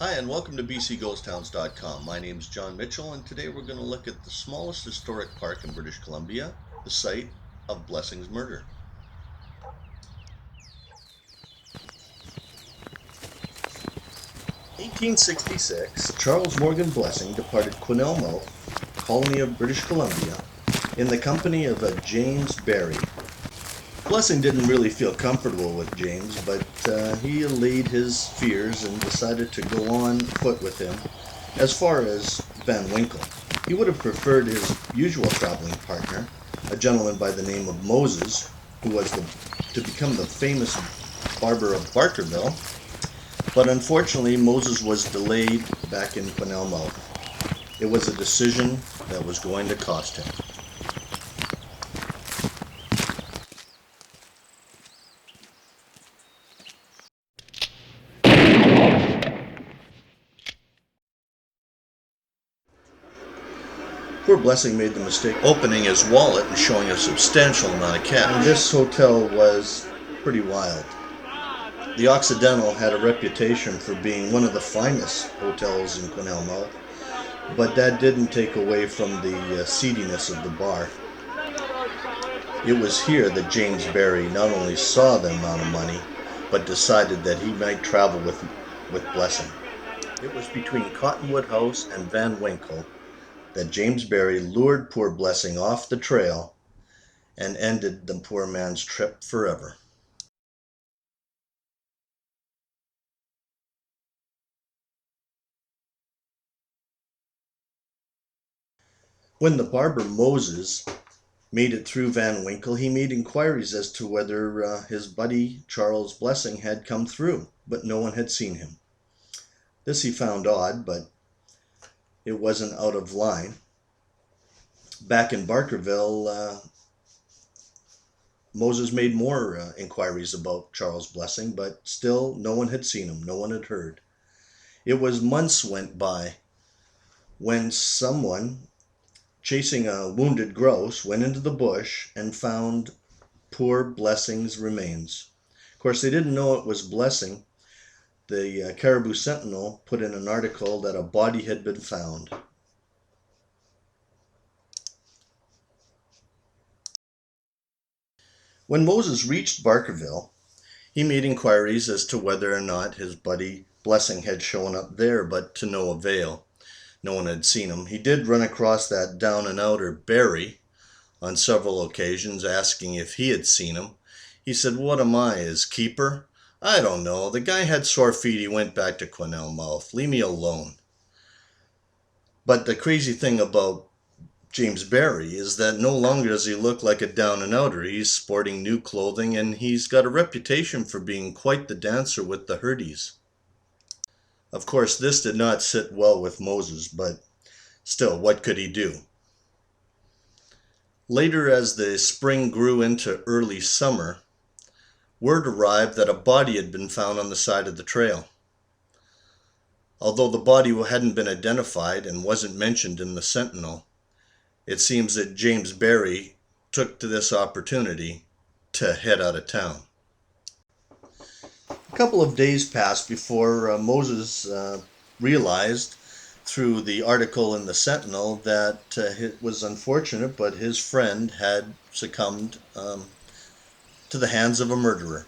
Hi, and welcome to bcghosttowns.com. My name is John Mitchell, and today we're going to look at the smallest historic park in British Columbia, the site of Blessing's murder. In 1866, Charles Morgan Blessing departed Quesnel, colony of British Columbia, in the company of a James Barrie. Blessing didn't really feel comfortable with James, but he allayed his fears and decided to go on foot with him as far as Van Winkle. He would have preferred his usual traveling partner, a gentleman by the name of Moses, who was to become the famous barber of Barkerville, but unfortunately Moses was delayed back in Quesnel. It was a decision that was going to cost him. Poor Blessing made the mistake opening his wallet and showing a substantial amount of cash. And this hotel was pretty wild. The Occidental had a reputation for being one of the finest hotels in Quesnel, but that didn't take away from the seediness of the bar. It was here that James Barrie not only saw the amount of money, but decided that he might travel with Blessing. It was between Cottonwood House and Van Winkle that James Barrie lured poor Blessing off the trail and ended the poor man's trip forever. When the barber Moses made it through Van Winkle, he made inquiries as to whether his buddy Charles Blessing had come through, but no one had seen him. This he found odd, but it wasn't out of line. Back in Barkerville, Moses made more inquiries about Charles Blessing, but still no one had seen him, no one had heard. It was months went by when someone chasing a wounded grouse went into the bush and found poor Blessing's remains. Of course, they didn't know it was Blessing. The Caribou Sentinel put in an article that a body had been found. When Moses reached Barkerville, he made inquiries as to whether or not his buddy Blessing had shown up there, but to no avail. No one had seen him. He did run across that down-and-outer Barrie on several occasions, asking if he had seen him. He said, "What am I, his keeper? I don't know. The guy had sore feet. He went back to Quesnel. Leave me alone." But the crazy thing about James Barrie is that no longer does he look like a down-and-outer. He's sporting new clothing, and he's got a reputation for being quite the dancer with the Hurdies. Of course, this did not sit well with Moses, but still, what could he do? Later, as the spring grew into early summer, word arrived that a body had been found on the side of the trail. Although the body hadn't been identified and wasn't mentioned in the Sentinel, it seems that James Barrie took to this opportunity to head out of town. A couple of days passed before Moses realized through the article in the Sentinel that it was unfortunate, but his friend had succumbed to the hands of a murderer.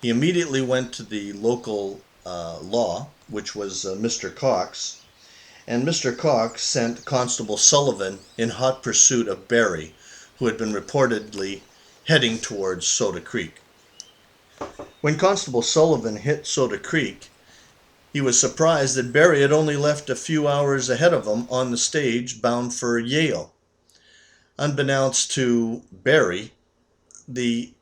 He immediately went to the local law, which was Mr. Cox, and Mr. Cox sent Constable Sullivan in hot pursuit of Barrie, who had been reportedly heading towards Soda Creek. When Constable Sullivan hit Soda Creek, he was surprised that Barrie had only left a few hours ahead of him on the stage bound for Yale. Unbeknownst to Barrie, the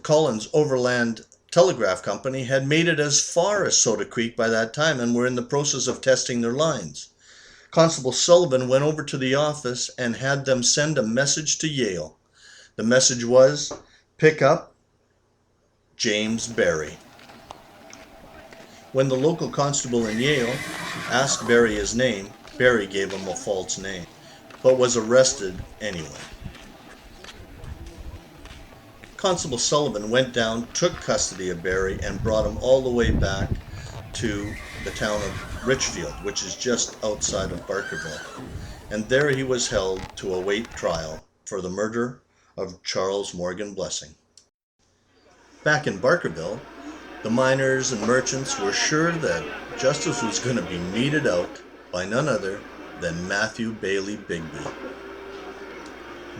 Collins Overland Telegraph Company had made it as far as Soda Creek by that time and were in the process of testing their lines. Constable Sullivan went over to the office and had them send a message to Yale. The message was, "Pick up James Barrie." When the local constable in Yale asked Barrie his name, Barrie gave him a false name, but was arrested anyway. Constable Sullivan went down, took custody of Barrie, and brought him all the way back to the town of Richfield, which is just outside of Barkerville. And there he was held to await trial for the murder of Charles Morgan Blessing. Back in Barkerville, the miners and merchants were sure that justice was going to be meted out by none other than Matthew Bailey Bigby.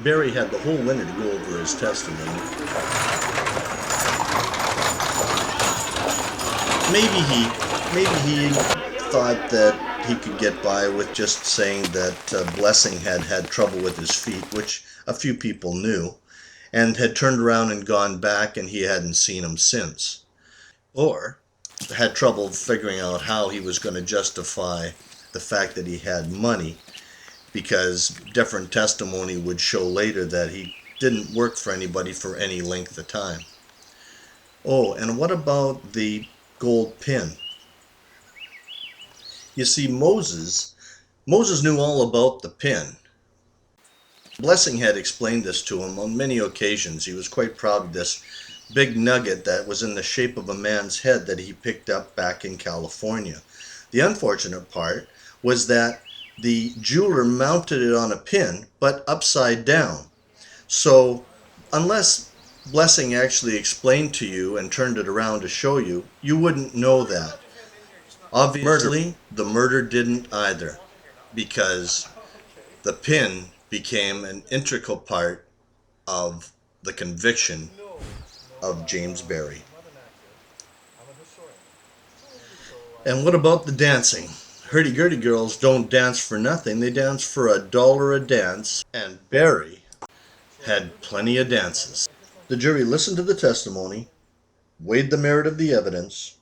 Barry had the whole winter to go over his testimony. Maybe he thought that he could get by with just saying that Blessing had trouble with his feet, which a few people knew, and had turned around and gone back and he hadn't seen him since. Or had trouble figuring out how he was going to justify the fact that he had money, because different testimony would show later that he didn't work for anybody for any length of time. Oh, and what about the gold pin? You see, Moses knew all about the pin. Blessing had explained this to him on many occasions. He was quite proud of this big nugget that was in the shape of a man's head that he picked up back in California. The unfortunate part was that the jeweler mounted it on a pin, but upside down. So unless Blessing actually explained to you and turned it around to show you, you wouldn't know that. Obviously, the murder didn't either, because the pin became an integral part of the conviction of James Barry. And what about the dancing? Hurdy-gurdy girls don't dance for nothing. They dance for $1 a dance, and Barry had plenty of dances. The jury listened to the testimony, weighed the merit of the evidence,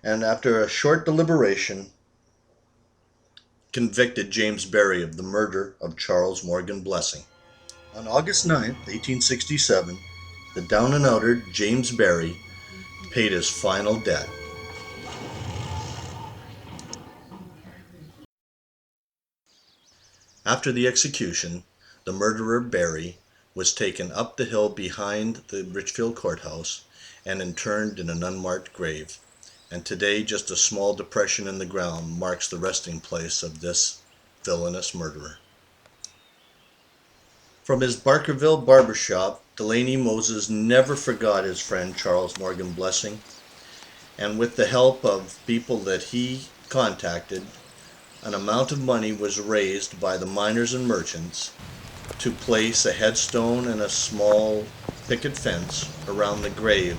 and after a short deliberation, convicted James Barry of the murder of Charles Morgan Blessing. On August 9th, 1867, the down-and-outer James Barry paid his final debt. After the execution, the murderer Barry was taken up the hill behind the Richfield courthouse and interned in an unmarked grave, and today just a small depression in the ground marks the resting place of this villainous murderer. From his Barkerville barbershop, Delaney Moses never forgot his friend Charles Morgan Blessing, and with the help of people that he contacted, an amount of money was raised by the miners and merchants to place a headstone and a small picket fence around the grave.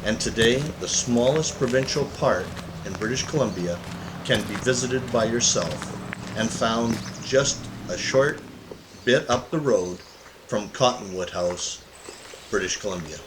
And today, the smallest provincial park in British Columbia can be visited by yourself and found just a short bit up the road from Cottonwood House, British Columbia.